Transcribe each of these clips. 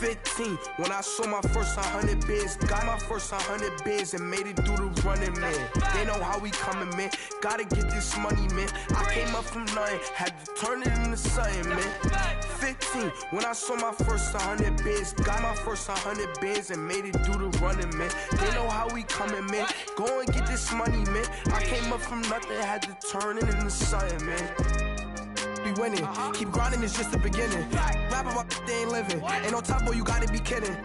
15, when I saw my first 100 bins, got my first 100 bins and made it through the running, man. They know how we coming, man. Gotta get this money, man. I came up from nothing, had to turn it into something, man. 15, when I saw my first 100 bins, got my first 100 bins and made it through the running, man. They know how we coming, man. Go and get this money, man. I came up from nothing, had to turn it into something, man. Be winning, keep grinding, it's just the beginning. Rap about they ain't living. Ain't no top boy, you gotta be kidding.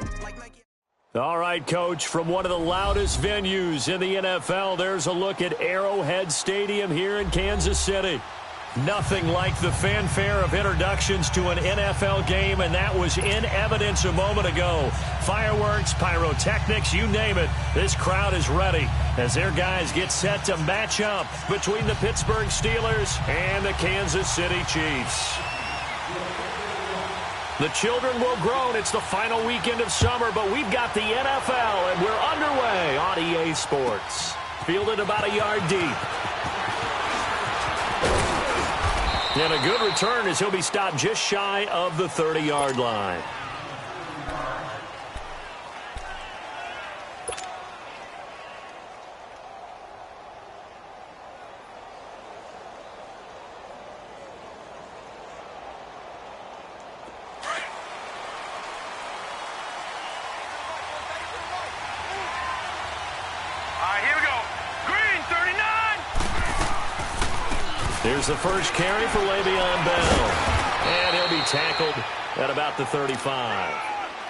All right, Coach, from one of the loudest venues in the NFL, there's a look at Arrowhead Stadium here in Kansas City. Nothing like the fanfare of introductions to an NFL game, and that was in evidence a moment ago. Fireworks, pyrotechnics, you name it. This crowd is ready as their guys get set to match up between the Pittsburgh Steelers and the Kansas City Chiefs. The children will groan. It's the final weekend of summer, but we've got the NFL, and we're underway on EA Sports. Fielded about a yard deep. And a good return as he'll be stopped just shy of the 30-yard line. Here's the first carry for Le'Veon Bell. And he'll be tackled at about the 35.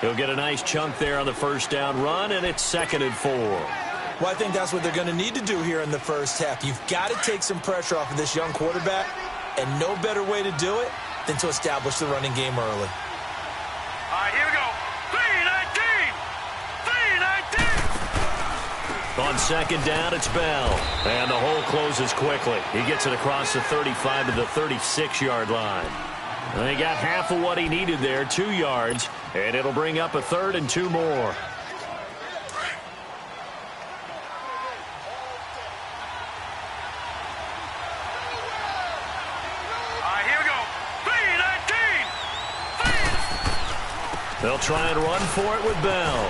He'll get a nice chunk there on the first down run, and it's 2nd and 4. Well, I think that's what they're going to need to do here in the first half. You've got to take some pressure off of this young quarterback, and no better way to do it than to establish the running game early. All right, here we go. 3-19! 3-19! On 2nd down, it's Bell. And the hole closes quickly. He gets it across the 35 to the 36-yard line. And he got half of what he needed there, 2 yards, and it'll bring up a 3rd and 2 more. All right, here we go. 3-19! They'll try and run for it with Bell.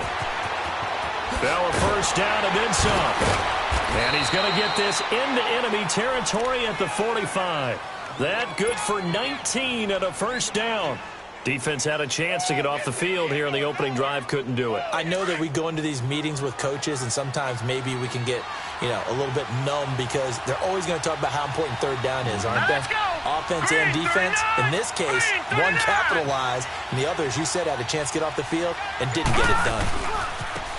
Bell a first down and then some. And he's going to get this into enemy territory at the 45. That good for 19 and a first down. Defense had a chance to get off the field here in the opening drive, couldn't do it. I know that we go into these meetings with coaches, and sometimes maybe we can get, a little bit numb because they're always going to talk about how important 3rd down is, aren't they? Offense and defense. In this case, one capitalized, and the other, as you said, had a chance to get off the field and didn't get it done.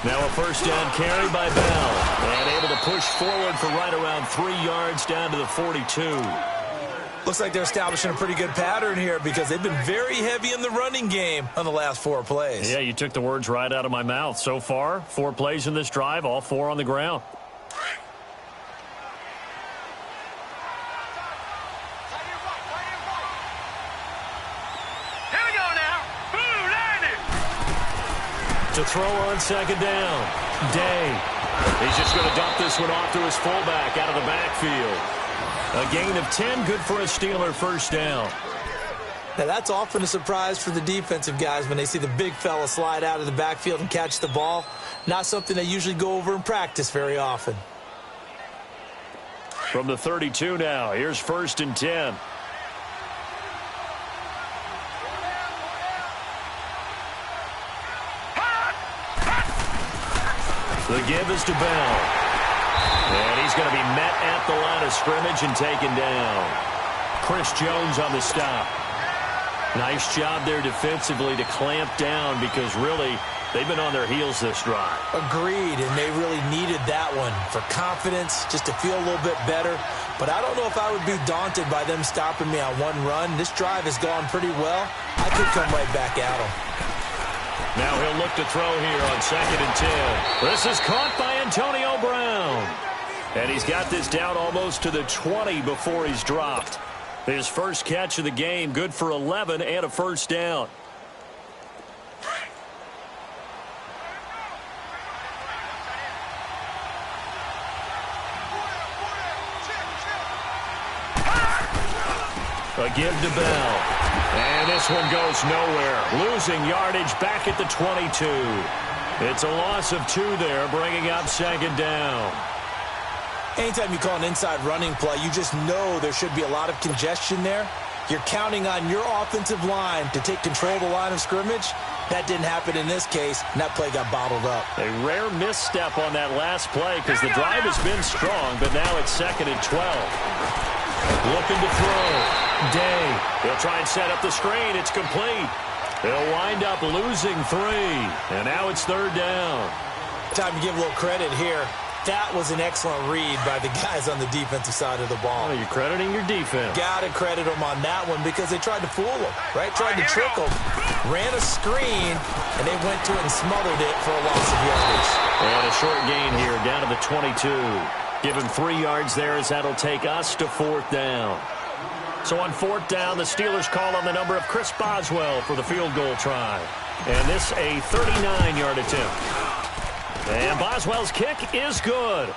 Now a first down carry by Bell. And able to push forward for right around 3 yards down to the 42. Looks like they're establishing a pretty good pattern here because they've been very heavy in the running game on the last 4 plays. Yeah, you took the words right out of my mouth. So far, 4 plays in this drive, all 4 on the ground. Here we go now. Boom, landed. To throw on 2nd down. Day. He's just going to dump this one off to his fullback out of the backfield. A gain of 10, good for a Steeler first down. Now, that's often a surprise for the defensive guys when they see the big fella slide out of the backfield and catch the ball. Not something they usually go over in practice very often. From the 32 now, here's 1st and 10. The give is to Bell. And he's going to be met at the line of scrimmage and taken down. Chris Jones on the stop. Nice job there defensively to clamp down because really they've been on their heels this drive. Agreed, and they really needed that one for confidence, just to feel a little bit better. But I don't know if I would be daunted by them stopping me on one run. This drive has gone pretty well. I could come right back at them. Now he'll look to throw here on 2nd and 10. This is caught by Antonio Brown. And he's got this down almost to the 20 before he's dropped. His first catch of the game, good for 11 and a first down. A give to Bell. And this one goes nowhere. Losing yardage back at the 22. It's a loss of 2 there, bringing up second down. Anytime you call an inside running play, you just know there should be a lot of congestion there. You're counting on your offensive line to take control of the line of scrimmage. That didn't happen in this case, and that play got bottled up. A rare misstep on that last play because the drive has been strong, but now it's 2nd and 12. Looking to throw. Day. He'll try and set up the screen. It's complete. They'll wind up losing 3, and now it's 3rd down. Time to give a little credit here. That was an excellent read by the guys on the defensive side of the ball. Oh, you're crediting your defense. Got to credit them on that one because they tried to fool them, right? Tried to trick them. Ran a screen, and they went to it and smothered it for a loss of yardage. And a short gain here down to the 22. Give him 3 yards there as that'll take us to 4th down. So on 4th down, the Steelers call on the number of Chris Boswell for the field goal try. And this a 39-yard attempt. And Boswell's kick is good.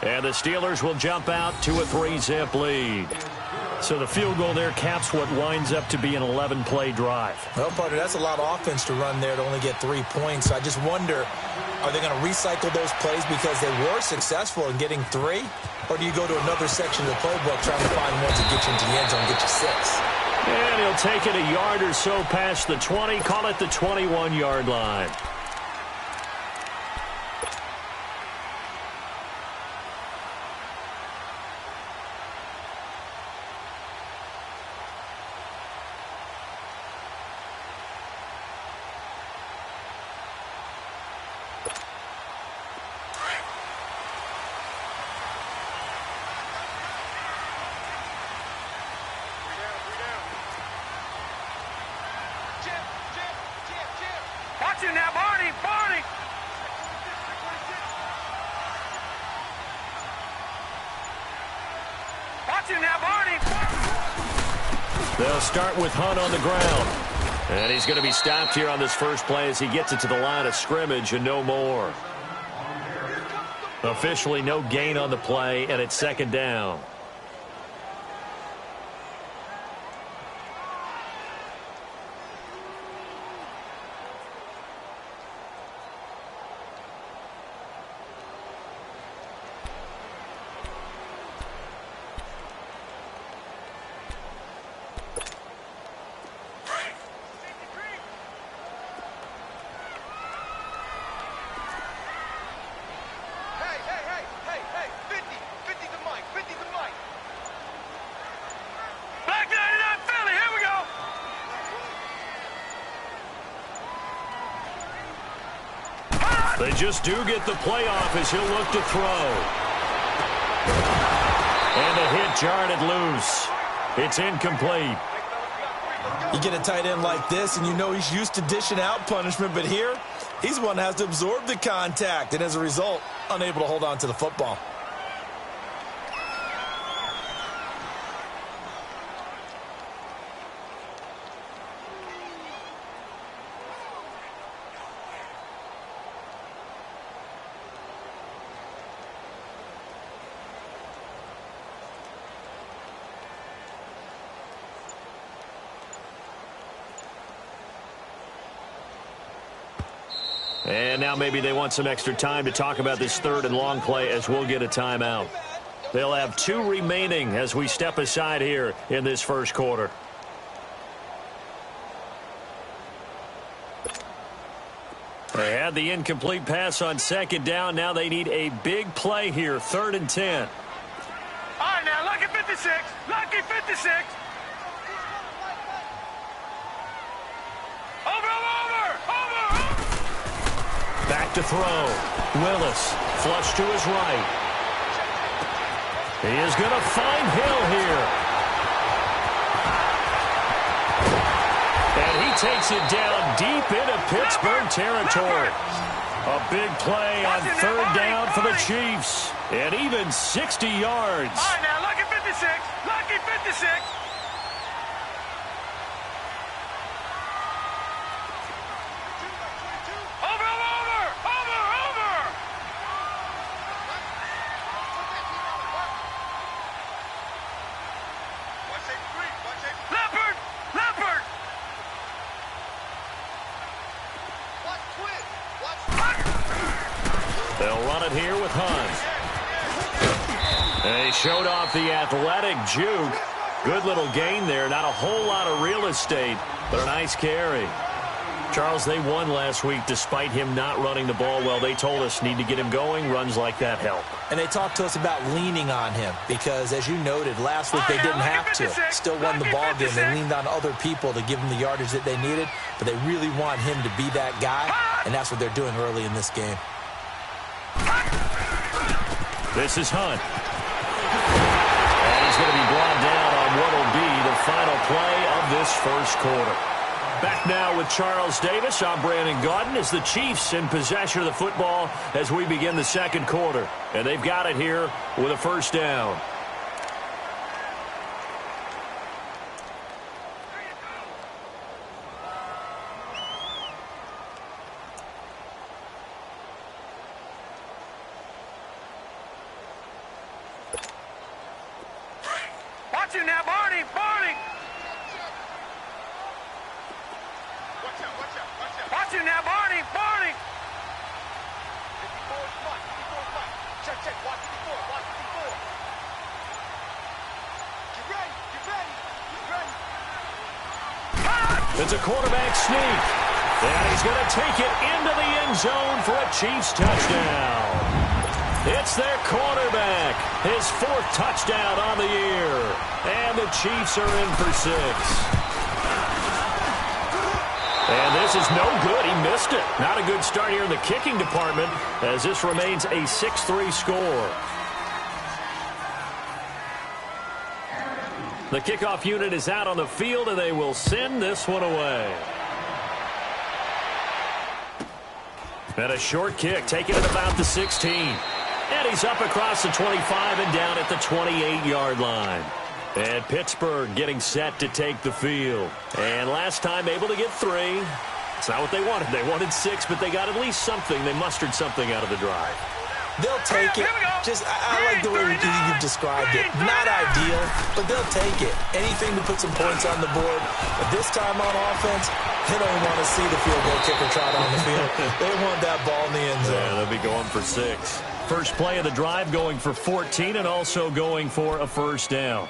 And the Steelers will jump out to a 3-zip lead. So the field goal there caps what winds up to be an 11-play drive. Well, partner, that's a lot of offense to run there to only get 3 points. So I just wonder, are they going to recycle those plays because they were successful in getting 3? Or do you go to another section of the playbook trying to find ones that get you into the end zone and get you 6? And he'll take it a yard or so past the 20, call it the 21-yard line. Watch him now, Barney! Barney! Watch him now, Barney! They'll start with Hunt on the ground. And he's going to be stopped here on this first play as he gets it to the line of scrimmage and no more. Officially no gain on the play, and it's 2nd down. They just do get the play off as he'll look to throw. And the hit jarred loose. It's incomplete. You get a tight end like this, and you know he's used to dishing out punishment, but here, he's the one that has to absorb the contact, and as a result, unable to hold on to the football. And now maybe they want some extra time to talk about this 3rd and long play as we'll get a timeout. They'll have 2 remaining as we step aside here in this first quarter. They had the incomplete pass on 2nd down. Now they need a big play here, 3rd and 10. All right, now, lucky 56. Lucky 56. Back to throw. Willis, flush to his right. He is going to find Hill here. And he takes it down deep into Pittsburgh territory. A big play on 3rd down for the Chiefs. And even 60 yards. All right, now, lucky 56. Lucky 56. They'll run it here with Hunt. They showed off the athletic juke. Good little gain there. Not a whole lot of real estate, but a nice carry. Charles, they won last week despite him not running the ball well. They told us need to get him going. Runs like that help. And they talked to us about leaning on him because, as you noted, last week they didn't have to. Still won the ball game. They leaned on other people to give them the yardage that they needed, but they really want him to be that guy, and that's what they're doing early in this game. This is Hunt. And he's going to be brought down on what will be the final play of this first quarter. Back now with Charles Davis. I'm Brandon Gaudin as the Chiefs in possession of the football as we begin the second quarter. And they've got it here with a first down. Watch him now, Barney! Barney! Watch him now, Barney! Barney! Check, watch before, watch before. Get ready, get ready, get ready. It's a quarterback sneak. And he's going to take it into the end zone for a Chiefs touchdown. It's their quarterback. His fourth touchdown on the year. And the Chiefs are in for 6. And this is no good. He missed it. Not a good start here in the kicking department as this remains a 6-3 score. The kickoff unit is out on the field, and they will send this one away. And a short kick, taking it about the 16. And he's up across the 25 and down at the 28-yard line. And Pittsburgh getting set to take the field. And last time able to get 3. It's not what they wanted. They wanted 6, but they got at least something. They mustered something out of the drive. They'll take it. Just, I like the way you've described it. Not ideal, but they'll take it. Anything to put some points on the board. But this time on offense, they don't want to see the field goal kicker trot on the field. They want that ball in the end zone. Yeah, they'll be going for 6. First play of the drive going for 14 and also going for a first down.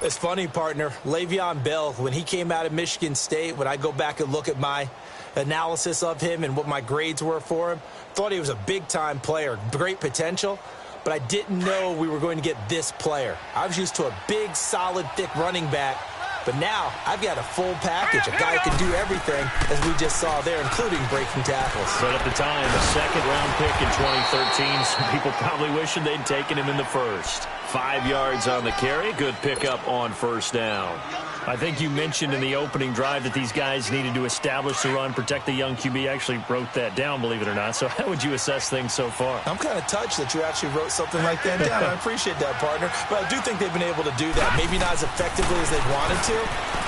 It's funny, partner. Le'Veon Bell, when he came out of Michigan State, when I go back and look at my analysis of him and what my grades were for him, thought he was a big-time player, great potential, but I didn't know we were going to get this player. I was used to a big, solid, thick running back, but now I've got a full package, a guy who can do everything, as we just saw there, including breaking tackles. But at the time, a second-round pick in 2013, some people probably wishing they'd taken him in the first. 5 yards on the carry, good pickup on first down. I think you mentioned in the opening drive that these guys needed to establish the run, protect the young QB. Actually wrote that down, believe it or not. So how would you assess things so far? I'm kind of touched that you actually wrote something like that down. I appreciate that, partner. But I do think they've been able to do that. Maybe not as effectively as they wanted to,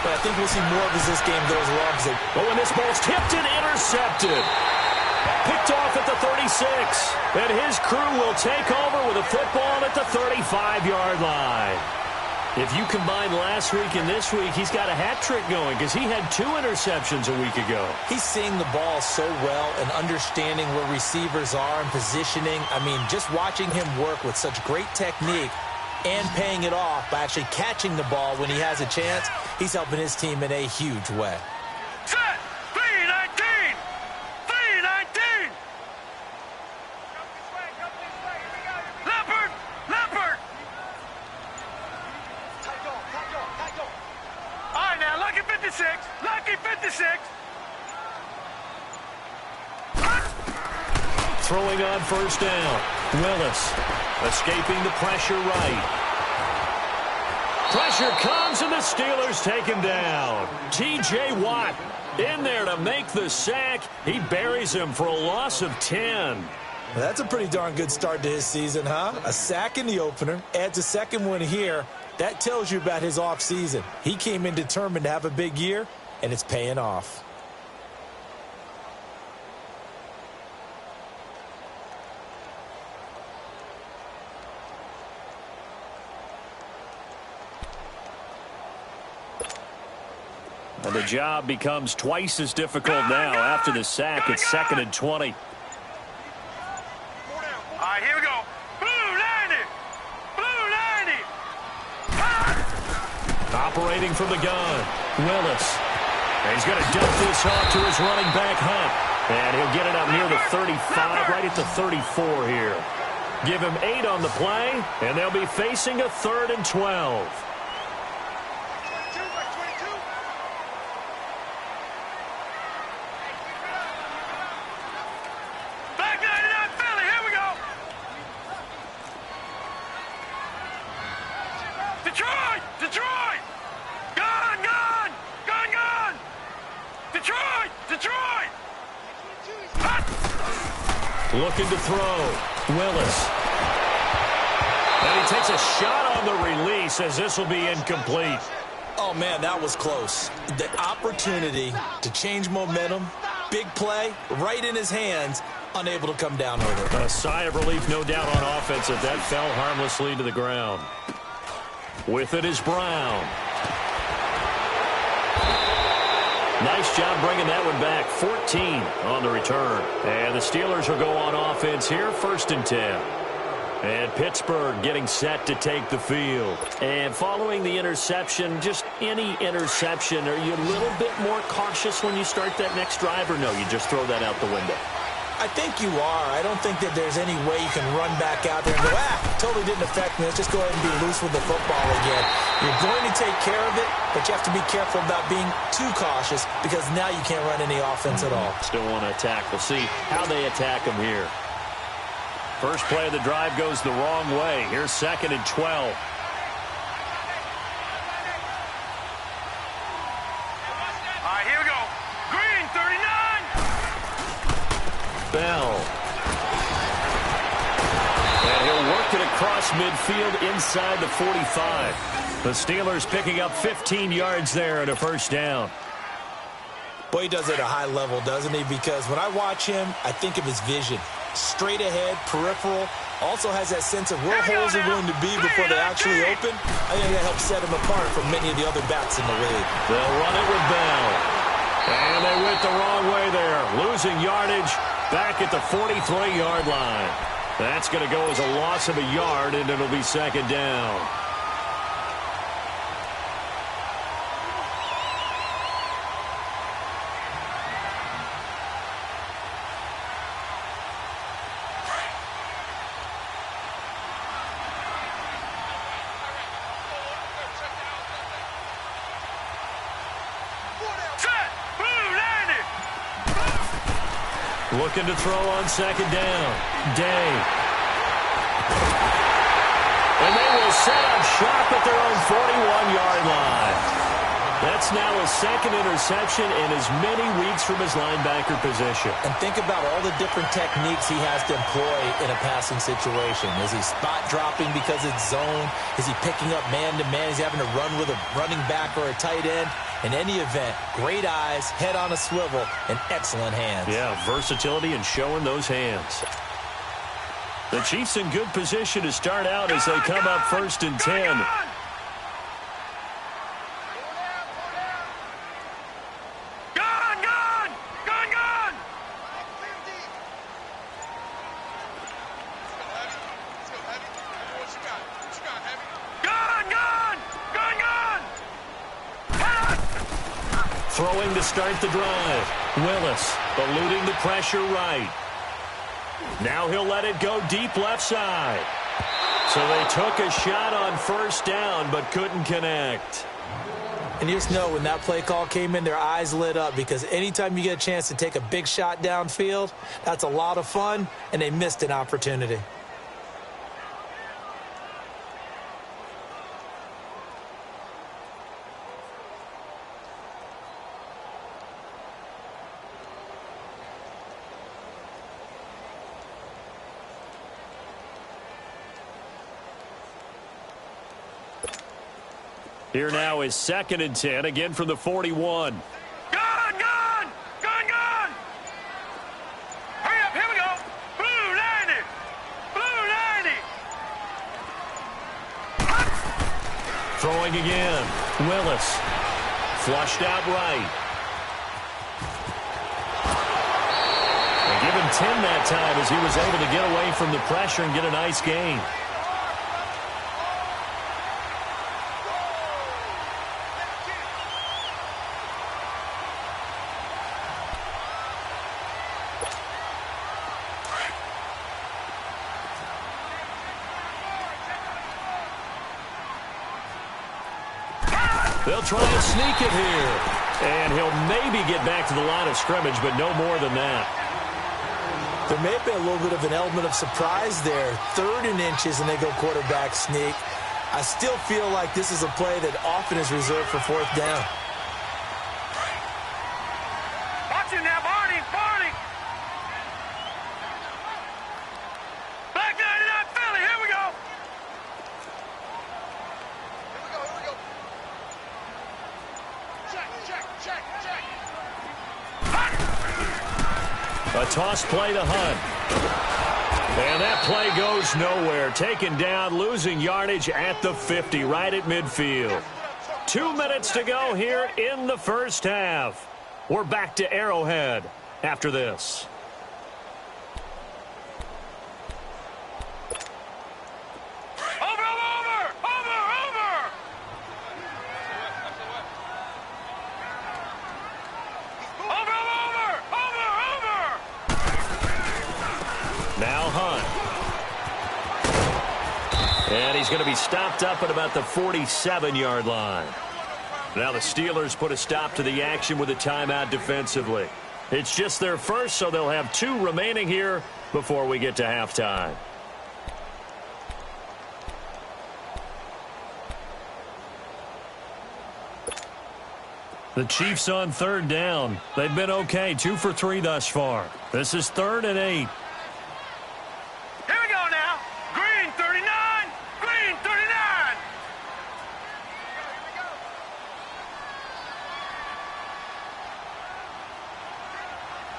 but I think we'll see more of as this game goes along. But when this ball's tipped and intercepted, picked off at the 36, and his crew will take over with a football at the 35-yard line. If you combine last week and this week, he's got a hat trick going because he had 2 interceptions a week ago. He's seeing the ball so well and understanding where receivers are and positioning. I mean, just watching him work with such great technique and paying it off by actually catching the ball when he has a chance, he's helping his team in a huge way. Set! 3-19! 3-19! Leopard! Leopard! All right, now, lucky 56. Lucky 56. Throwing on first down. Willis escaping the pressure right. Pressure comes and the Steelers take him down. T.J. Watt in there to make the sack. He buries him for a loss of 10. Well, that's a pretty darn good start to his season, huh? A sack in the opener, adds a second one here. That tells you about his offseason. He came in determined to have a big year, and it's paying off. And the job becomes twice as difficult now after the sack. It's 2nd and 20. right, here we go. Blue 90. Blue 90. Operating from the gun, Willis. And he's going to dump this off to his running back, Hunt. And he'll get it up near the 35, right at the 34 here. Give him 8 on the play, and they'll be facing a 3rd and 12. Back 99 Philly, here we go. Detroit, Detroit. Gun, gun, gun, gun. Detroit, Detroit. Looking to throw. Willis. And he takes a shot on the release as this will be incomplete. Oh, man, that was close. The opportunity to change momentum, big play, right in his hands, unable to come down with it. A sigh of relief, no doubt, on offense if that fell harmlessly to the ground. With it is Brown. Nice job bringing that one back. 14 on the return. And the Steelers will go on offense here, 1st and 10. And Pittsburgh getting set to take the field. And following the interception, just any interception, are you a little bit more cautious when you start that next drive, or no, you just throw that out the window? I think you are. I don't think that there's any way you can run back out there and go, totally didn't affect me. Let's just go ahead and be loose with the football again. You're going to take care of it, but you have to be careful about being too cautious because now you can't run any offense at all. Still want to attack. We'll see how they attack him here. First play of the drive goes the wrong way. Here's 2nd and 12. All right, here we go. Green, 39. Bell. And he'll work it across midfield inside the 45. The Steelers picking up 15 yards there and a 1st down. Boy, he does it at a high level, doesn't he? Because when I watch him, I think of his vision. Straight ahead, peripheral. Also has that sense of where holes are going to be before they actually open. I think that helps set him apart from many of the other backs in the league. They'll run it with Bell. And they went the wrong way there. Losing yardage back at the 43-yard line. That's going to go as a loss of a yard, and it'll be 2nd down. Looking to throw on 2nd down. Day. And they will set up shop at their own 41-yard line. That's now his 2nd interception in as many weeks from his linebacker position. And think about all the different techniques he has to employ in a passing situation. Is he spot dropping because it's zone? Is he picking up man-to-man? Is he having to run with a running back or a tight end? In any event, great eyes, head on a swivel, and excellent hands. Yeah, versatility and showing those hands. The Chiefs in good position to start out as they come up 1st and 10. Throwing to start the drive. Willis eluding the pressure right. Now he'll let it go deep left side. So they took a shot on 1st down but couldn't connect. And you just know when that play call came in, their eyes lit up because anytime you get a chance to take a big shot downfield, that's a lot of fun, and they missed an opportunity. Here now is 2nd and 10, again from the 41. Gun, gun, gun, gun. Hurry up, here we go. Blue 90. Blue 90. Throwing again. Willis. Flushed out right. And given and 10 that time as he was able to get away from the pressure and get a nice gain. They'll try to sneak it here. And he'll maybe get back to the line of scrimmage, but no more than that. There may have been a little bit of an element of surprise there. 3rd and inches, and they go quarterback sneak. I still feel like this is a play that often is reserved for 4th down. Watch it now, Barney, Barney. Black 99 Philly, here we go. Check. A toss play to Hunt. And that play goes nowhere. Taken down, losing yardage at the 50, right at midfield. 2 minutes to go here in the first half. We're back to Arrowhead after this. Now Hunt. And he's going to be stopped up at about the 47-yard line. Now the Steelers put a stop to the action with a timeout defensively. It's just their first, so they'll have 2 remaining here before we get to halftime. The Chiefs on 3rd down. They've been okay, 2 for 3 thus far. This is 3rd and 8. Here we go now. Green 39. Green 39.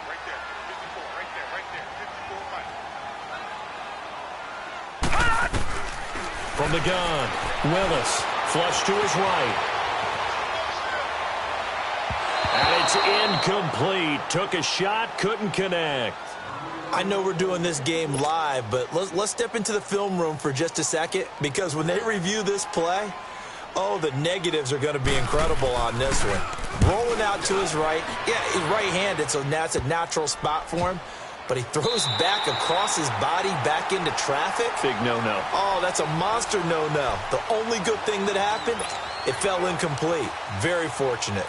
Right there. 54. Right there. 54. From the gun, Willis. Flush to his right. And it's incomplete. Took a shot, couldn't connect. I know we're doing this game live, but let's step into the film room for just a second, because when they review this play, oh, the negatives are going to be incredible on this one. Rolling out to his right. Yeah, he's right-handed, so that's a natural spot for him. But he throws back across his body back into traffic. Big no-no. Oh, that's a monster no-no. The only good thing that happened, it fell incomplete. Very fortunate.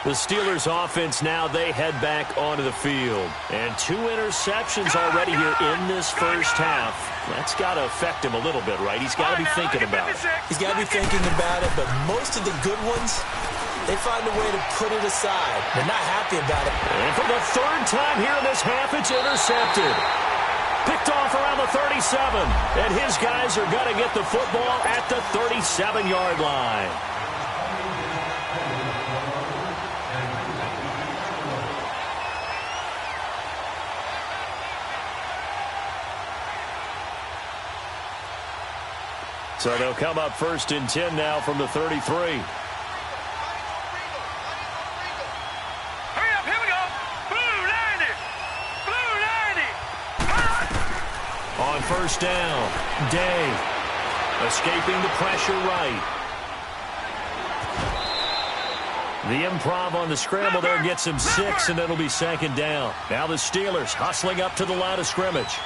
The Steelers offense now, they head back onto the field. And 2 interceptions already here in this first half. That's got to affect him a little bit, right? He's got to be thinking about it. He's got to be thinking about it, but most of the good ones, they find a way to put it aside. They're not happy about it. And for the 3rd time here in this half, it's intercepted. Picked off around the 37. And his guys are going to get the football at the 37-yard line. So they'll come up 1st and 10 now from the 33. Hurry up, here we go. Blue 90. Blue 90. On 1st down, Day. Escaping the pressure right. The improv on the scramble there gets him 6, and it'll be 2nd down. Now the Steelers hustling up to the line of scrimmage.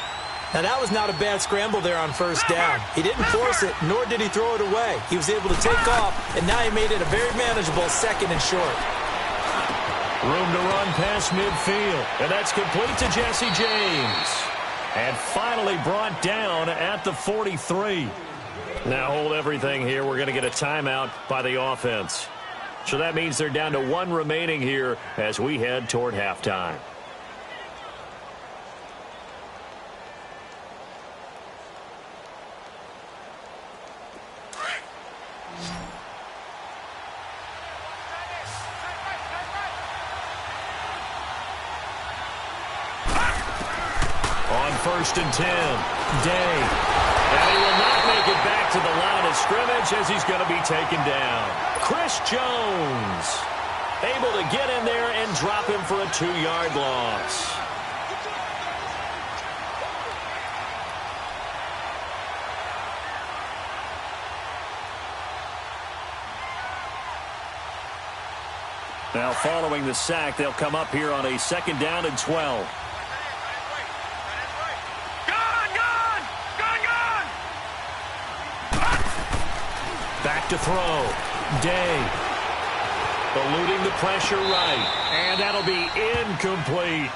Now, that was not a bad scramble there on 1st down. He didn't force it, nor did he throw it away. He was able to take off, and now he made it a very manageable 2nd and short. Room to run past midfield, and that's complete to Jesse James. And finally brought down at the 43. Now hold everything here. We're going to get a timeout by the offense. So that means they're down to 1 remaining here as we head toward halftime. On 1st and 10, Day. And he will not make it back to the line of scrimmage as he's going to be taken down. Chris Jones able to get in there and drop him for a 2-yard loss. Now following the sack, they'll come up here on a 2nd down and 12. Back to throw. Day. Eluding the pressure right. And that'll be incomplete.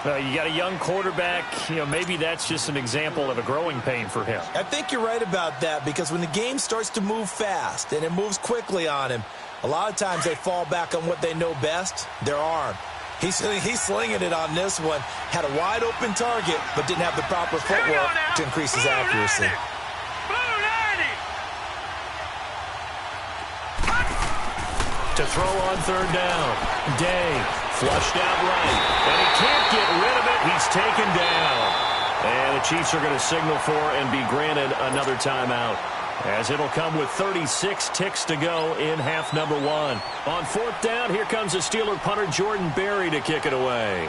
You got a young quarterback. Maybe that's just an example of a growing pain for him. I think you're right about that, because when the game starts to move fast and it moves quickly on him, a lot of times they fall back on what they know best, their arm. He's slinging it on this one. Had a wide open target, but didn't have the proper footwork to increase his accuracy. To throw on 3rd down. Day flushed out right. And he can't get rid of it. He's taken down. And the Chiefs are going to signal for and be granted another timeout, as it'll come with 36 ticks to go in half number 1. On 4th down, here comes the Steeler punter Jordan Berry to kick it away.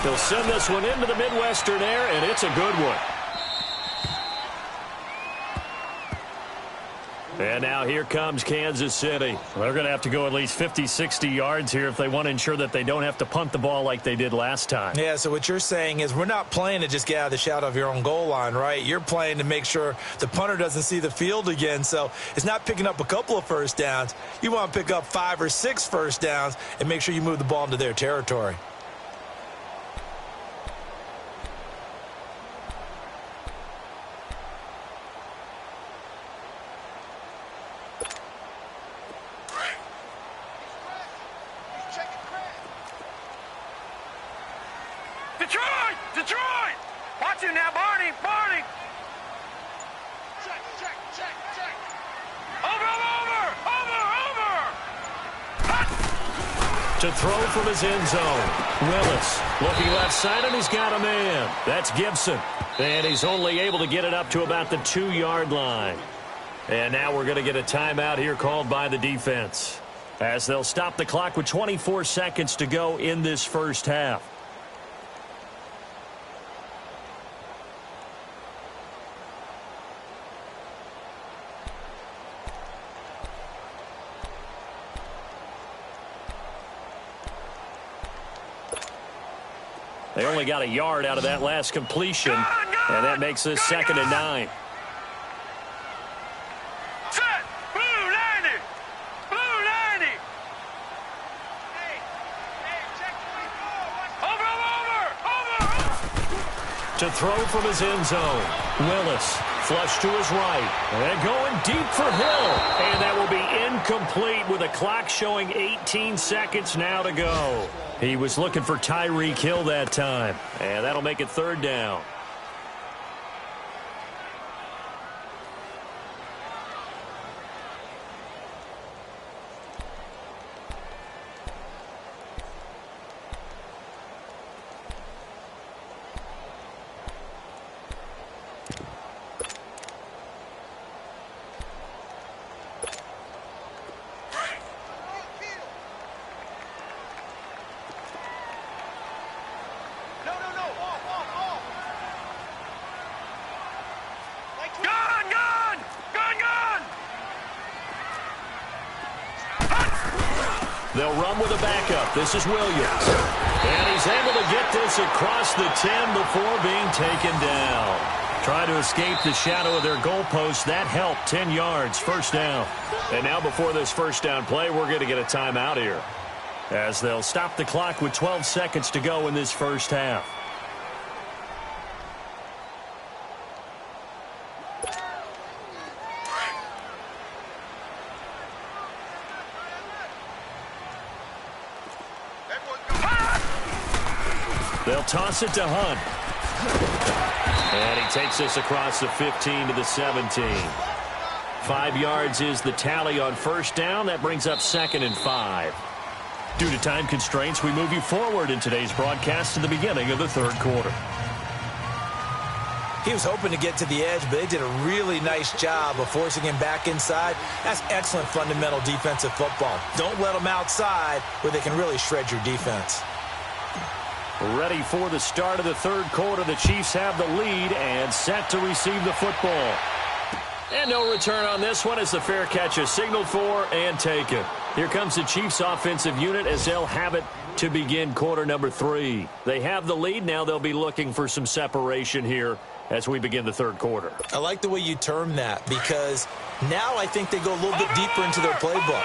He'll send this one into the Midwestern air, and it's a good one. And now here comes Kansas City. They're going to have to go at least 50, 60 yards here if they want to ensure that they don't have to punt the ball like they did last time. Yeah, so what you're saying is we're not playing to just get out of the shadow of your own goal line, right? You're playing to make sure the punter doesn't see the field again. So it's not picking up a couple of first downs. You want to pick up 5 or 6 first downs and make sure you move the ball into their territory. Detroit! Watch him now, Barney! Check. Over! To throw from his end zone. Willis looking left side, and he's got a man. That's Gibson. And he's only able to get it up to about the 2-yard line. And now we're going to get a timeout here called by the defense, as they'll stop the clock with 24 seconds to go in this first half. They only got a yard out of that last completion, and that makes this 2nd and 9. Set! Blue 90! Over! To throw from his end zone. Willis flush to his right. And going deep for Hill. And that will be incomplete with the clock showing 18 seconds now to go. He was looking for Tyreek Hill that time. And that'll make it 3rd down. They'll run with a backup. This is Williams. And he's able to get this across the 10 before being taken down. Trying to escape the shadow of their goalpost. That helped. 10 yards. 1st down. And now before this 1st down play, we're going to get a timeout here, as they'll stop the clock with 12 seconds to go in this first half. They'll toss it to Hunt. And he takes this across the 15 to the 17. 5 yards is the tally on 1st down. That brings up 2nd and 5. Due to time constraints, we move you forward in today's broadcast to the beginning of the 3rd quarter. He was hoping to get to the edge, but they did a really nice job of forcing him back inside. That's excellent fundamental defensive football. Don't let them outside where they can really shred your defense. Ready for the start of the 3rd quarter. The Chiefs have the lead and set to receive the football. And no return on this one as the fair catch is signaled for and taken. Here comes the Chiefs offensive unit as they'll have it to begin quarter number 3. They have the lead. Now they'll be looking for some separation here as we begin the third quarter. I like the way you term that because now I think they go a little bit deeper into their playbook.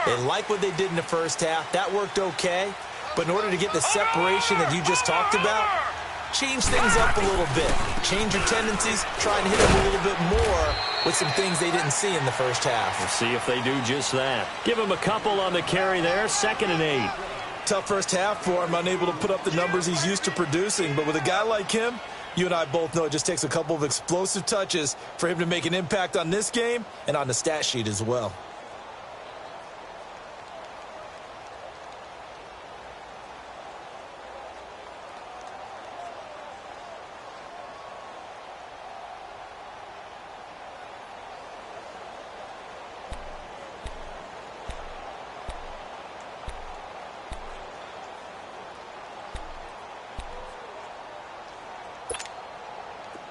They like what they did in the first half. That worked okay. But in order to get the separation that you just talked about, change things up a little bit. Change your tendencies. Try and hit them a little bit more with some things they didn't see in the first half. We'll see if they do just that. Give him a couple on the carry there. 2nd and 8. Tough first half for him. Unable to put up the numbers he's used to producing. But with a guy like him, you and I both know it just takes a couple of explosive touches for him to make an impact on this game and on the stat sheet as well.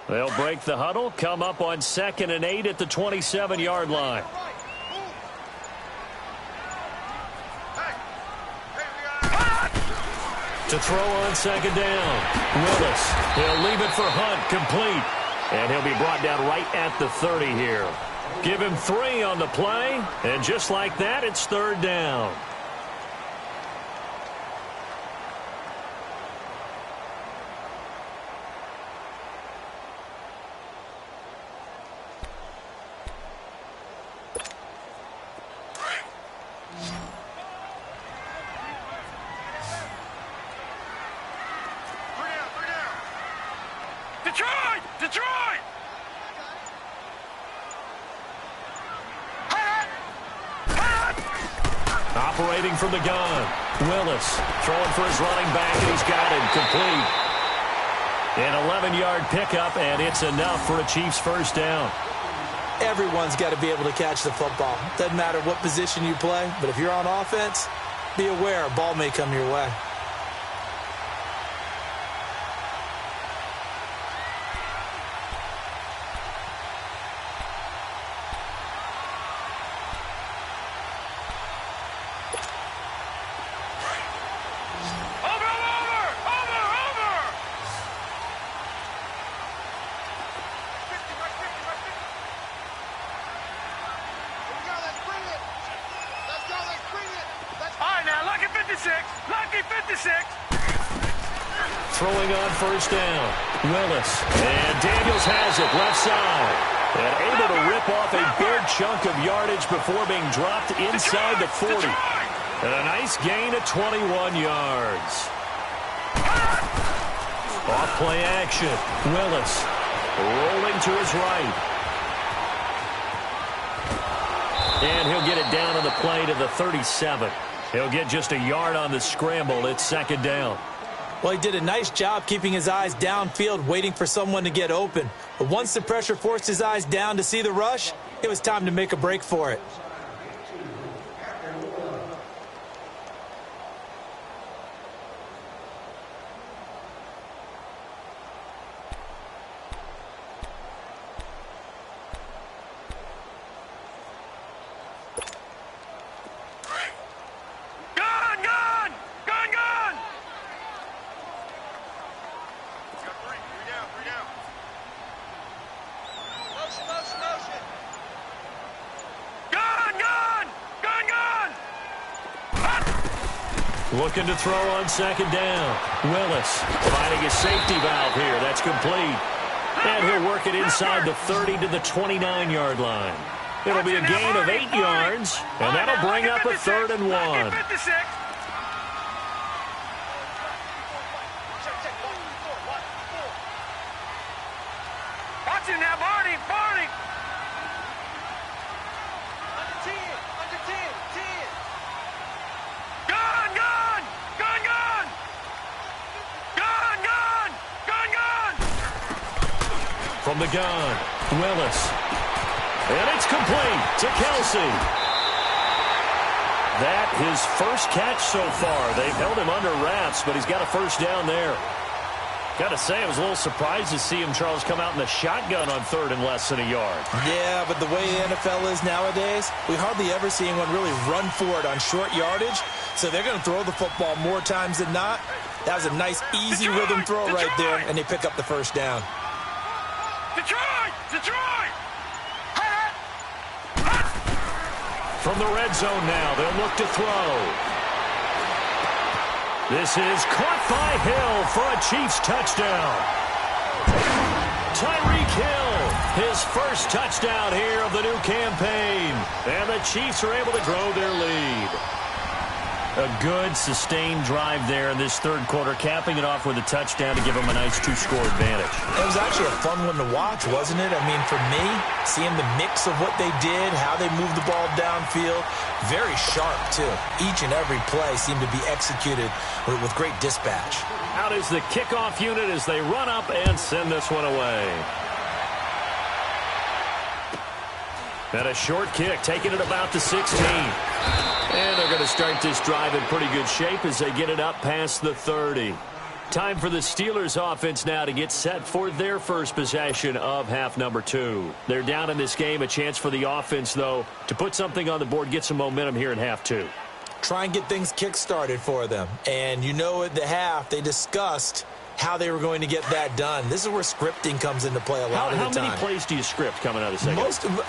They'll break the huddle, come up on 2nd and 8 at the 27-yard line. To throw on 2nd down. Willis. He'll leave it for Hunt, complete. And he'll be brought down right at the 30 here. Give him 3 on the play, and just like that, it's 3rd down. Detroit! Operating from the gun. Willis throwing for his running back, and he's got him complete. An 11-yard pickup, and it's enough for a Chiefs first down. Everyone's got to be able to catch the football. Doesn't matter what position you play, but if you're on offense, be aware a ball may come your way. Throwing on first down. Willis. And Daniels has it left side. And able to rip off a big chunk of yardage before being dropped inside the 40. And a nice gain of 21 yards. Off play action. Willis rolling to his right. And he'll get it down on the play to the 37. He'll get just a yard on the scramble. It's 2nd down. Well, he did a nice job keeping his eyes downfield, waiting for someone to get open. But once the pressure forced his eyes down to see the rush, it was time to make a break for it. Looking to throw on 2nd down. Willis finding a safety valve here. That's complete. And he'll work it inside the 30 to the 29-yard line. It'll be a gain of 8 yards, and that'll bring up a 3rd and 1. Watch it now, Barney. From the gun, Willis. And it's complete to Kelsey. That his first catch so far. They've held him under wraps, but he's got a first down there. Got to say, I was a little surprised to see him, Charles, come out in the shotgun on 3rd and less than a yard. Yeah, but the way the NFL is nowadays, we hardly ever see anyone really run for it on short yardage. So they're going to throw the football more times than not. That was a nice, easy rhythm throw right there, and they pick up the first down. Detroit! Detroit! From the red zone now, they'll look to throw. This is caught by Hill for a Chiefs touchdown. Tyreek Hill, his first touchdown here of the new campaign. And the Chiefs are able to grow their lead. A good, sustained drive there in this third quarter, capping it off with a touchdown to give them a nice 2-score advantage. It was actually a fun one to watch, wasn't it? I mean, for me, seeing the mix of what they did, how they moved the ball downfield, very sharp, too. Each and every play seemed to be executed with great dispatch. Out is the kickoff unit as they run up and send this one away. And a short kick, taking it about the 16. And they're going to start this drive in pretty good shape as they get it up past the 30. Time for the Steelers offense now to get set for their first possession of half number 2. They're down in this game. A chance for the offense, though, to put something on the board, get some momentum here in half 2. Try and get things kick-started for them. And you know at the half, they discussed how they were going to get that done. This is where scripting comes into play a lot of the time. How many plays do you script coming out of the second?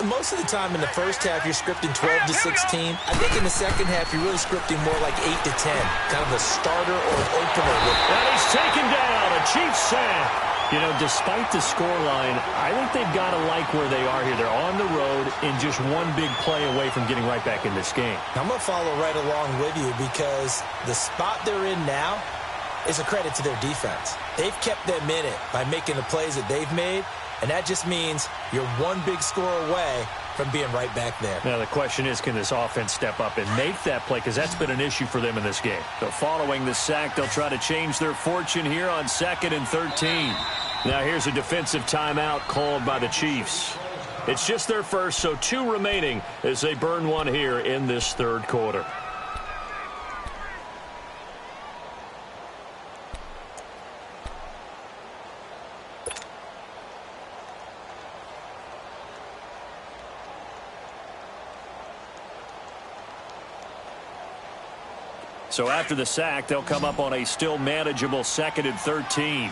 Most of the time in the first half, you're scripting 12 to 16. I think in the second half, you're really scripting more like 8 to 10. Kind of a starter or an opener. And he's taken down. A Chiefs sack. You know, despite the scoreline, I think they've got to like where they are here. They're on the road and just one big play away from getting right back in this game. I'm going to follow right along with you because the spot they're in now is a credit to their defense. They've kept them in it by making the plays that they've made, and that just means you're one big score away from being right back there. Now, the question is, can this offense step up and make that play? Because that's been an issue for them in this game. So following the sack, they'll try to change their fortune here on 2nd and 13. Now, here's a defensive timeout called by the Chiefs. It's just their first, so 2 remaining as they burn one here in this third quarter. So after the sack, they'll come up on a still manageable 2nd and 13.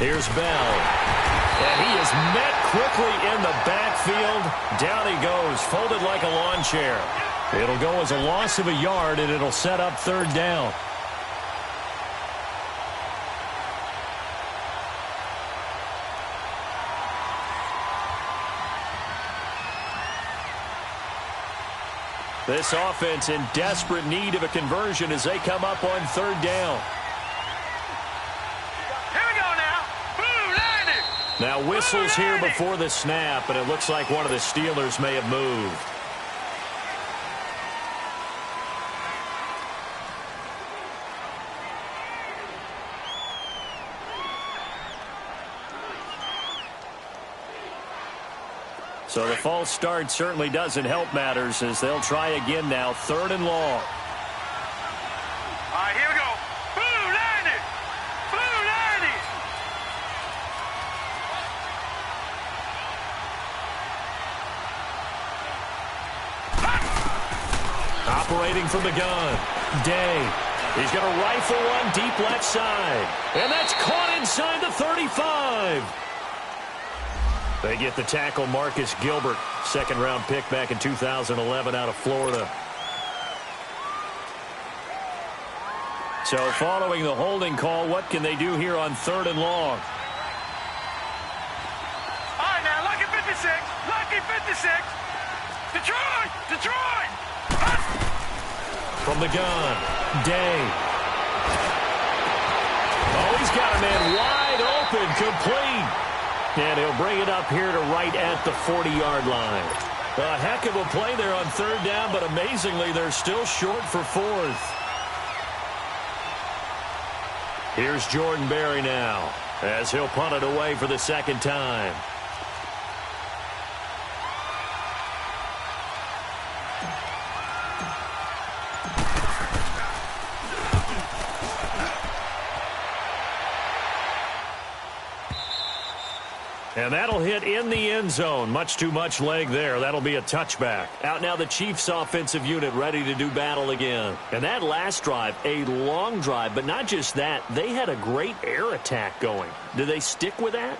Here's Bell. And he is met quickly in the backfield. Down he goes, folded like a lawn chair. It'll go as a loss of a yard, and it'll set up 3rd down. This offense in desperate need of a conversion as they come up on 3rd down. Here we go now. Blue landing. Now whistles here before the snap, and it looks like one of the Steelers may have moved. So the false start certainly doesn't help matters as they'll try again now, 3rd and long. All right, here we go. Blue landing. Blue landing. Operating from the gun, Day. He's going to rifle one deep left side. And that's caught inside the 35. They get the tackle, Marcus Gilbert, 2nd-round pick back in 2011 out of Florida. So following the holding call, what can they do here on 3rd and long? All right, now, lucky 56. Lucky 56. Detroit. Detroit. From the gun, Day. Oh, he's got a man wide open, complete. And he'll bring it up here to right at the 40-yard line. A heck of a play there on 3rd down, but amazingly, they're still short for 4th. Here's Jordan Berry now as he'll punt it away for the 2nd time. And that'll hit in the end zone. Much too much leg there. That'll be a touchback. Out now the Chiefs offensive unit ready to do battle again. And that last drive, a long drive, but not just that. They had a great air attack going. Do they stick with that?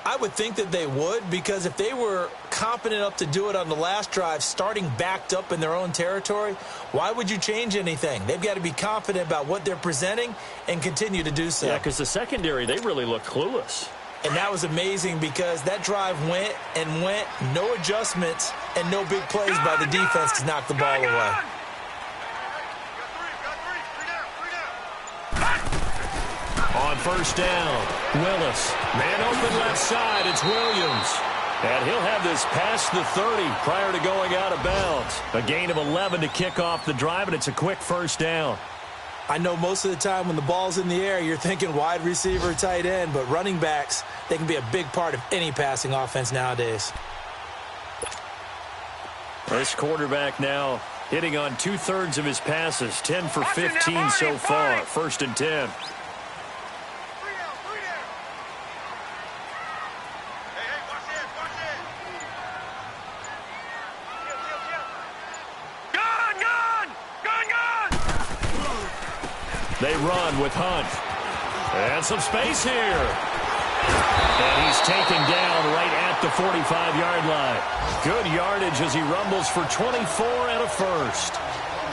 I would think that they would, because if they were confident enough to do it on the last drive, starting backed up in their own territory, why would you change anything? They've got to be confident about what they're presenting and continue to do so. Yeah, because the secondary, they really look clueless. And that was amazing because that drive went and went, no adjustments, and no big plays by the defense to knock the ball away. On first down, Willis. Man open left side, it's Williams. And he'll have this past the 30 prior to going out of bounds. A gain of 11 to kick off the drive, and it's a quick first down. I know most of the time when the ball's in the air, you're thinking wide receiver, tight end, but running backs, they can be a big part of any passing offense nowadays. This quarterback now hitting on 2/3 of his passes, 10 for 15 so far. 1st and 10. They run with Hunt. And some space here. And he's taken down right at the 45-yard line. Good yardage as he rumbles for 24 and a first.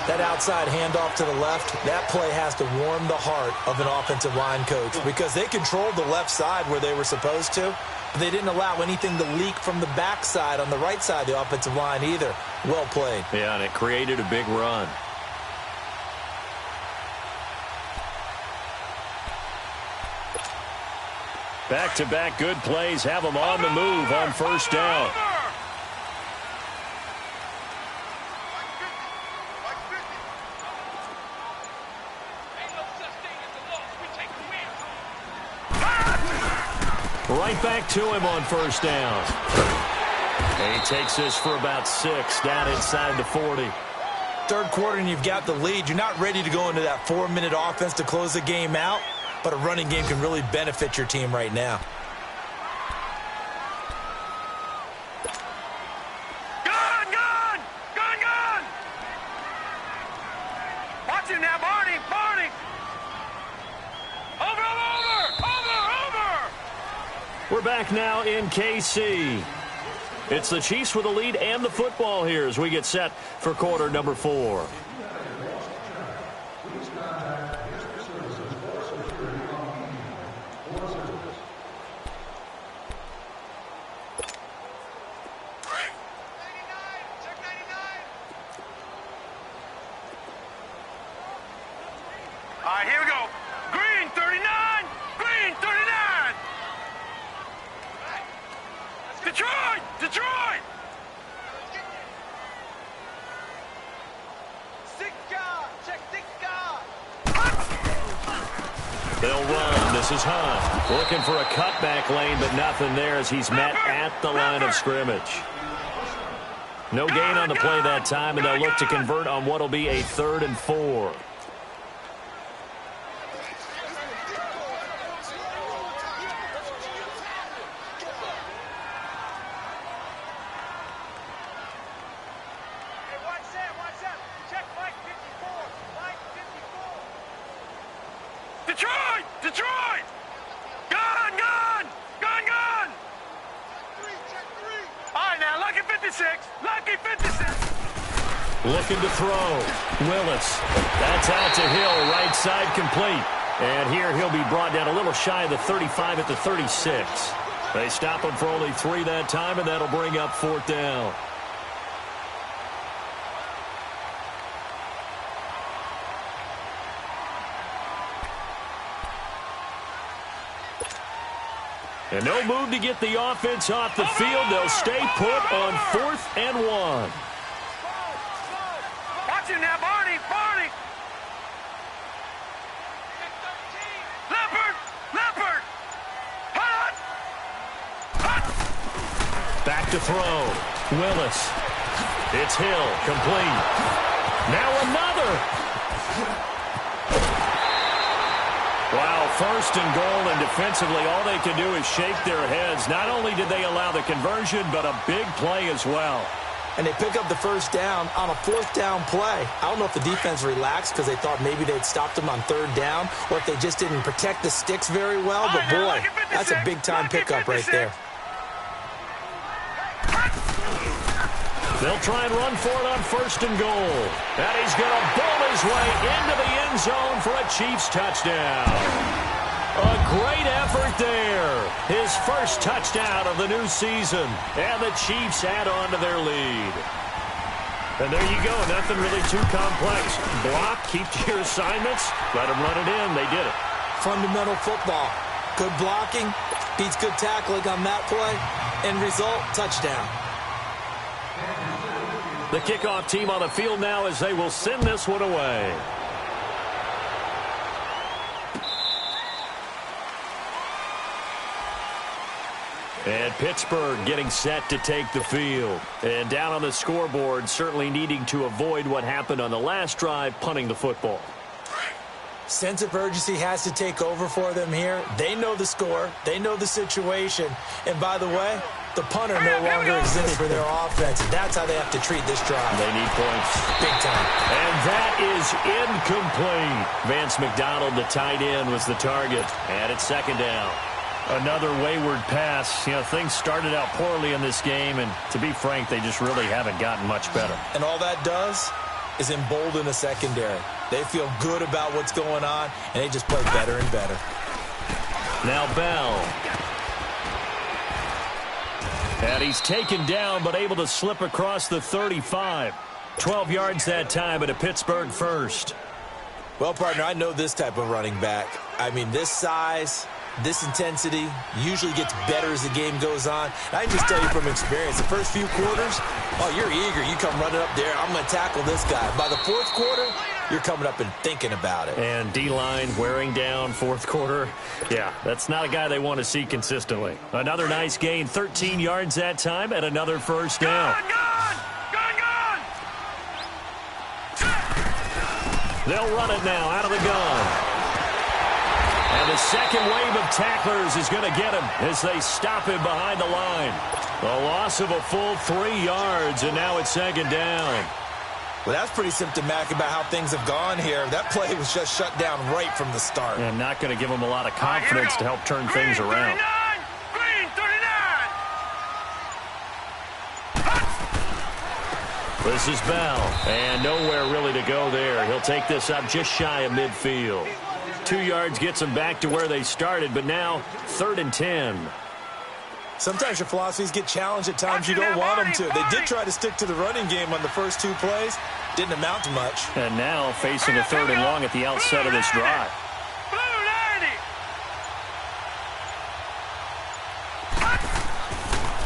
That outside handoff to the left, that play has to warm the heart of an offensive line coach because they controlled the left side where they were supposed to, but they didn't allow anything to leak from the backside on the right side of the offensive line either. Well played. Yeah, and it created a big run. Back-to-back good plays have them on the move on first down. Right back to him on first down. And he takes this for about 6 down inside the 40. Third quarter and you've got the lead. You're not ready to go into that 4-minute offense to close the game out. But a running game can really benefit your team right now. Gun! Watch him now, Barney! Over! We're back now in KC. It's the Chiefs with the lead and the football here as we get set for quarter number 4. All right, here we go. Green 39! Detroit! They'll run. This is Hunt. Looking for a cutback lane, but nothing there as he's met at the line of scrimmage. No gain on the play that time, and they'll look to convert on what will be a 3rd and 4. Detroit! Gun! All right, now, lucky 56. Looking to throw. Willis. That's out to Hill, right side complete. And here he'll be brought down a little shy of the 35 at the 36. They stop him for only 3 that time, and that'll bring up 4th down. And no move to get the offense off the field. They'll stay put on 4th and 1. Watch him now, Barney! Leopard! Hunt! Back to throw. Willis. It's Hill, complete. Now another. Wow, first and goal, and defensively, all they can do is shake their heads. Not only did they allow the conversion, but a big play as well. And they pick up the first down on a fourth down play. I don't know if the defense relaxed because they thought maybe they'd stopped them on third down, or if they just didn't protect the sticks very well. But, boy, that's a big-time pickup right there. They'll try and run for it on first and goal. And he's going to bowl his way into the end zone for a Chiefs touchdown. A great effort there. His first touchdown of the new season. And the Chiefs add on to their lead. And there you go. Nothing really too complex. Block, keep to your assignments, let them run it in. They did it. Fundamental football. Good blocking, beats good tackling on that play. End result, touchdown. The kickoff team on the field now as they will send this one away. And Pittsburgh getting set to take the field. And down on the scoreboard, certainly needing to avoid what happened on the last drive, punting the football. Sense of urgency has to take over for them here. They know the score. They know the situation. And by the way, the punter no longer exists for their offense. That's how they have to treat this drive. They need points. Big time. And that is incomplete. Vance McDonald, the tight end, was the target. And it's second down. Another wayward pass. You know, things started out poorly in this game, and to be frank, they just really haven't gotten much better. And all that does is embolden the secondary. They feel good about what's going on, and they just play better and better. Now Bell. And he's taken down, but able to slip across the 35. 12 yards that time, and a Pittsburgh first. Well, partner, I know this type of running back. I mean, this size, this intensity usually gets better as the game goes on. And I can just tell you from experience, the first few quarters, oh, you're eager. You come running up there, I'm going to tackle this guy. By the fourth quarter, you're coming up and thinking about it. And D-line wearing down fourth quarter. Yeah, that's not a guy they want to see consistently. Another nice gain, 13 yards that time, and another first down. Gone! They'll run it now out of the gun. And the second wave of tacklers is going to get him as they stop him behind the line. A loss of a full 3 yards, and now it's second down. Well, that's pretty symptomatic about how things have gone here. That play was just shut down right from the start. And not going to give them a lot of confidence to help turn things around. Green 39! This is Bell, and nowhere really to go there. He'll take this up just shy of midfield. 2 yards gets them back to where they started, but now 3rd and 10. Sometimes your philosophies get challenged at times you don't want them to. They did try to stick to the running game on the first 2 plays. Didn't amount to much. And now facing a 3rd and long at the outset of this drive.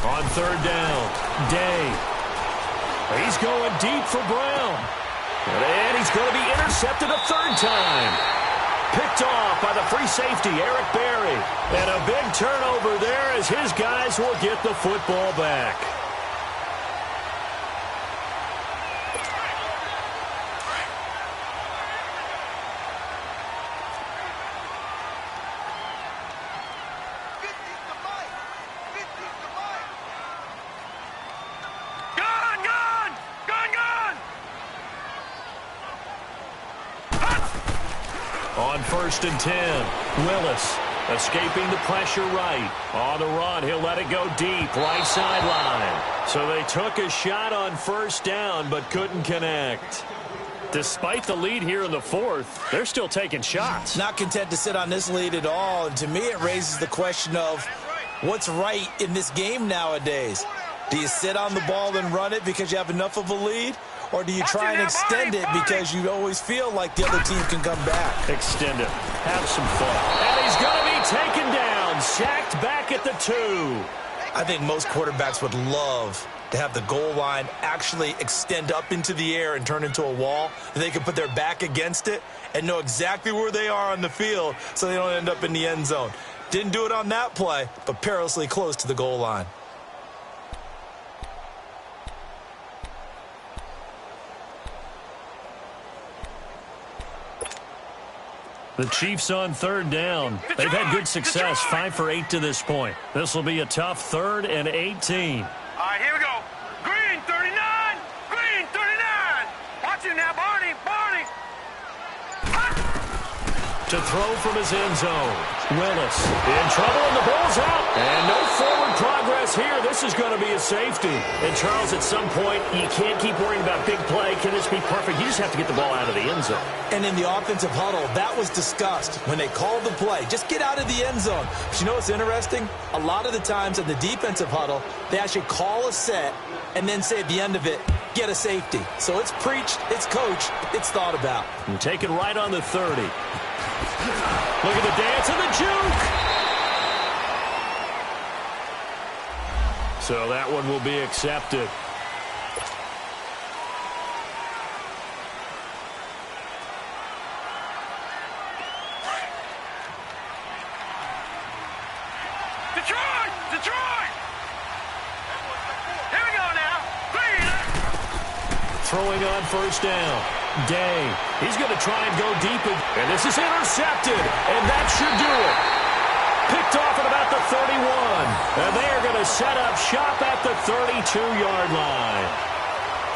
On 3rd down, Day. He's going deep for Brown. And he's going to be intercepted a 3rd time. Picked off by the free safety, Eric Berry. And a big turnover there as his guys will get the football back. On 1st and 10, Willis escaping the pressure right. On the run, he'll let it go deep, right sideline. So they took a shot on 1st down, but couldn't connect. Despite the lead here in the 4th, they're still taking shots. Not content to sit on this lead at all. And to me, it raises the question of what's right in this game nowadays. Do you sit on the ball and run it because you have enough of a lead? Or do you try and extend it because you always feel like the other team can come back? Extend it. Have some fun. And he's going to be taken down. Sacked back at the 2. I think most quarterbacks would love to have the goal line actually extend up into the air and turn into a wall. They can put their back against it and know exactly where they are on the field so they don't end up in the end zone. Didn't do it on that play, but perilously close to the goal line. The Chiefs on third down. They've had good success, 5 for 8 to this point. This will be a tough 3rd and 18. All right, here we go. Green 39. Green 39. Watch it now, Barney. Barney. To throw from his end zone. Willis in trouble, and the ball's out. And no forward progress here. This is going to be a safety. And, Charles, at some point, you can't keep worrying about big play. Can this be perfect? You just have to get the ball out of the end zone. And in the offensive huddle, that was discussed when they called the play. Just get out of the end zone. But you know what's interesting? A lot of the times in the defensive huddle, they actually call a set and then say at the end of it, get a safety. So it's preached, it's coached, it's thought about. And take it right on the 30. Look at the dance and the juke. So that one will be accepted. Detroit! Detroit! Here we go now. Green. Throwing on first down. Day. He's going to try and go deep. And this is intercepted. And that should do it. Picked off at about the 31. And they are going to set up shop at the 32-yard line.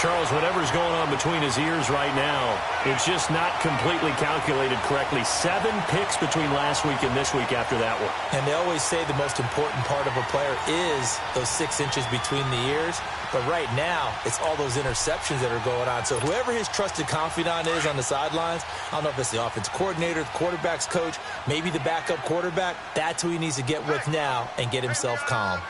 Charles, whatever's going on between his ears right now, it's just not completely calculated correctly. 7 picks between last week and this week after that one. And they always say the most important part of a player is those 6 inches between the ears. But right now, it's all those interceptions that are going on. So whoever his trusted confidant is on the sidelines, I don't know if it's the offense coordinator, the quarterback's coach, maybe the backup quarterback, that's who he needs to get with now and get himself calm.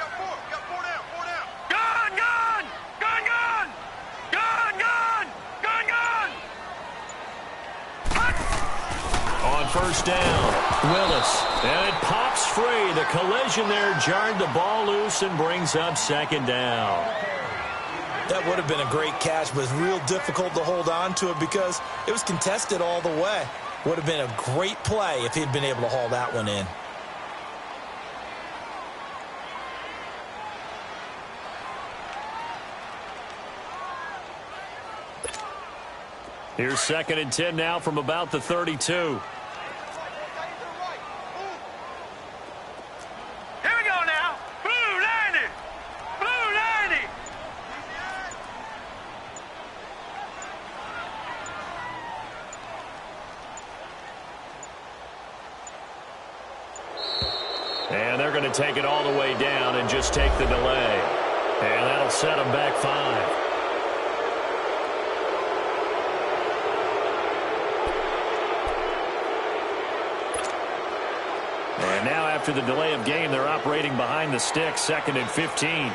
First down, Willis, and it pops free. The collision there jarred the ball loose and brings up second down. That would have been a great catch, but it's real difficult to hold on to it because it was contested all the way. Would have been a great play if he'd been able to haul that one in. Here's 2nd and 10 now from about the 32. And they're going to take it all the way down and just take the delay. And that'll set them back 5. And now after the delay of game, they're operating behind the sticks, 2nd and 15.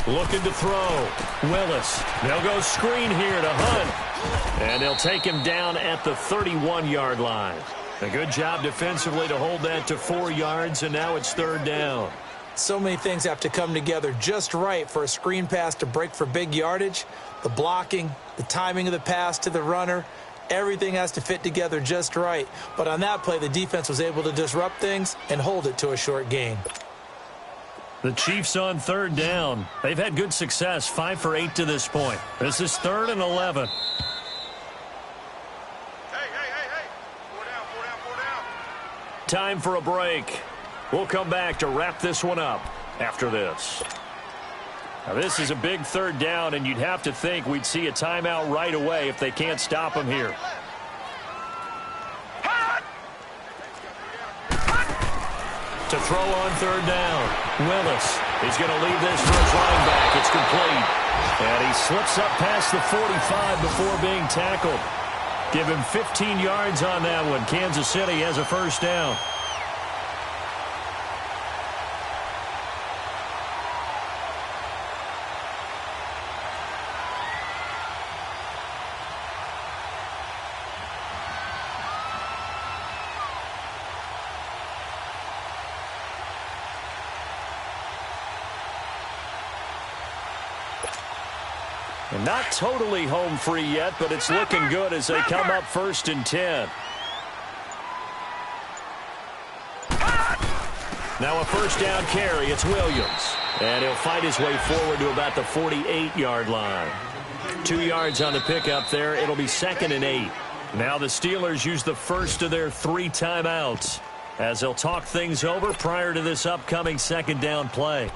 Looking to throw. Willis. They'll go screen here to Hunt. And they'll take him down at the 31-yard line. A good job defensively to hold that to 4 yards, and now it's 3rd down. So many things have to come together just right for a screen pass to break for big yardage. The blocking, the timing of the pass to the runner, everything has to fit together just right. But on that play, the defense was able to disrupt things and hold it to a short gain. The Chiefs on 3rd down. They've had good success, 5 for 8 to this point. This is 3rd and 11. Time for a break. We'll come back to wrap this one up after this. Now, this is a big 3rd down, and you'd have to think we'd see a timeout right away if they can't stop him here. To throw on 3rd down, Willis. He's going to leave this for his running back. It's complete. And he slips up past the 45 before being tackled. Give him 15 yards on that one. Kansas City has a first down. And not totally home free yet, but it's looking good as they come up 1st and 10. Now a first down carry. It's Williams. And he'll fight his way forward to about the 48-yard line. 2 yards on the pickup there. It'll be 2nd and 8. Now the Steelers use the first of their 3 timeouts as they'll talk things over prior to this upcoming 2nd down play.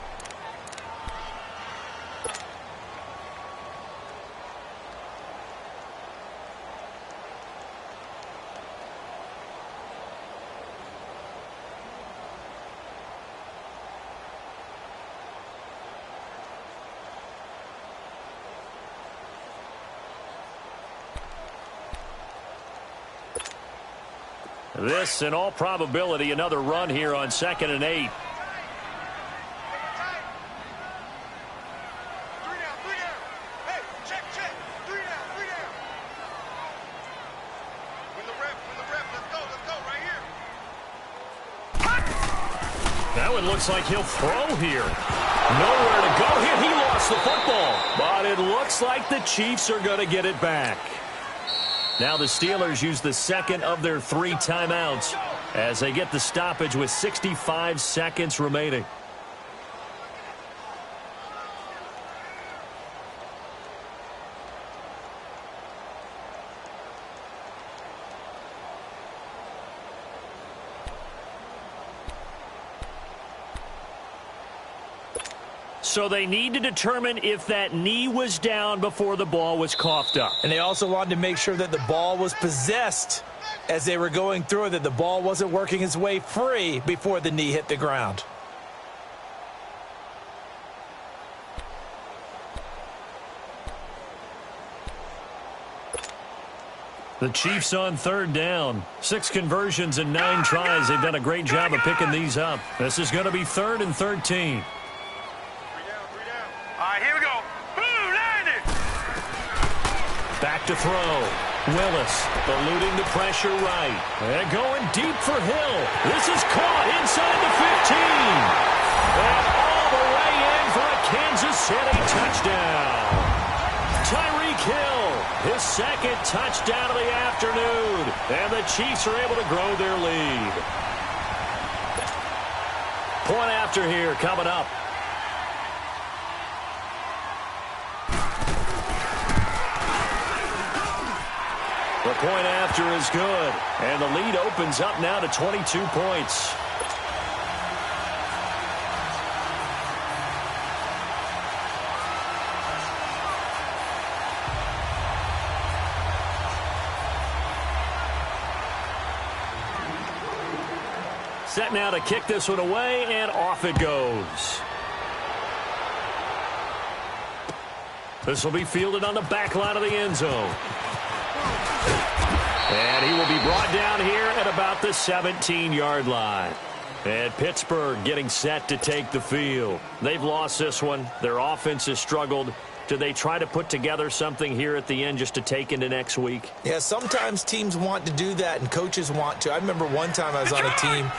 This, in all probability, another run here on 2nd and 8. 3 down, 3 down. Hey, check. 3 down. Win the rep. Let's go right here. That one looks like he'll throw here. Nowhere to go here. He lost the football. But it looks like the Chiefs are going to get it back. Now the Steelers use the 2nd of their 3 timeouts as they get the stoppage with 65 seconds remaining. So they need to determine if that knee was down before the ball was coughed up. And they also wanted to make sure that the ball was possessed as they were going through it, that the ball wasn't working its way free before the knee hit the ground. The Chiefs on 3rd down. 6 conversions and 9 tries. They've done a great job of picking these up. This is going to be 3rd and 13. Here we go. Boom, landed. Back to throw. Willis eluding the pressure right. And going deep for Hill. This is caught inside the 15. And all the way in for a Kansas City touchdown. Tyreek Hill, his 2nd touchdown of the afternoon. And the Chiefs are able to grow their lead. Point after here coming up. The point after is good, and the lead opens up now to 22 points. Set now to kick this one away, and off it goes. This will be fielded on the back line of the end zone. And he will be brought down here at about the 17-yard line. And Pittsburgh getting set to take the field. They've lost this one. Their offense has struggled. Do they try to put together something here at the end just to take into next week? Yeah, sometimes teams want to do that and coaches want to. I remember one time I was on a team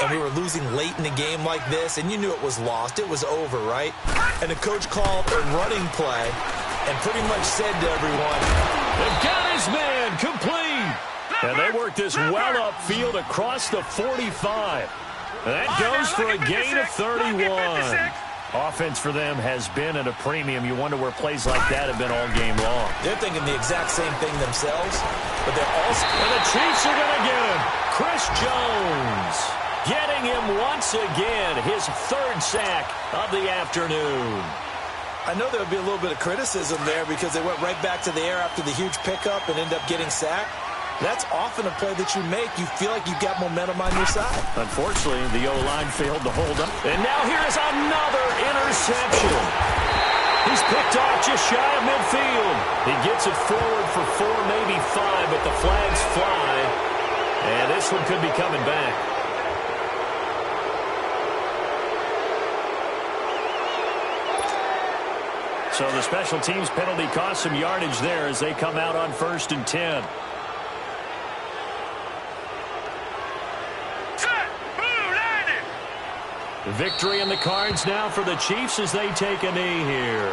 and we were losing late in the game like this, and you knew it was lost. It was over, right? And the coach called a running play and pretty much said to everyone, "They've got his man complete." And they work this well upfield across the 45. That goes for a gain of 31. Offense for them has been at a premium. You wonder where plays like that have been all game long. They're thinking the exact same thing themselves, but they're also... And the Chiefs are going to get him. Chris Jones getting him once again, his 3rd sack of the afternoon. I know there would be a little bit of criticism there because they went right back to the air after the huge pickup and ended up getting sacked. That's often a play that you make. You feel like you've got momentum on your side. Unfortunately, the O-line failed to hold up. And now here is another interception. He's picked off just shy of midfield. He gets it forward for 4, maybe 5, but the flags fly. And this one could be coming back. So the special teams penalty cost some yardage there as they come out on 1st and 10. Victory in the cards now for the Chiefs as they take a knee here.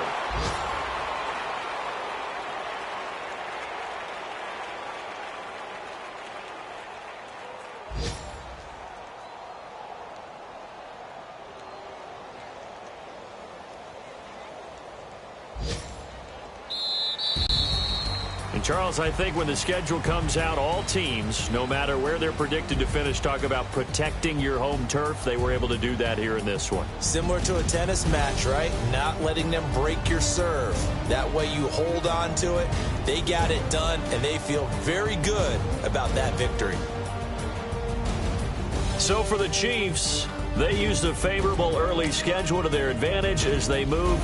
Charles, I think when the schedule comes out, all teams, no matter where they're predicted to finish, talk about protecting your home turf. They were able to do that here in this one. Similar to a tennis match, right? Not letting them break your serve. That way you hold on to it. They got it done, and they feel very good about that victory. So for the Chiefs, they used a favorable early schedule to their advantage as they move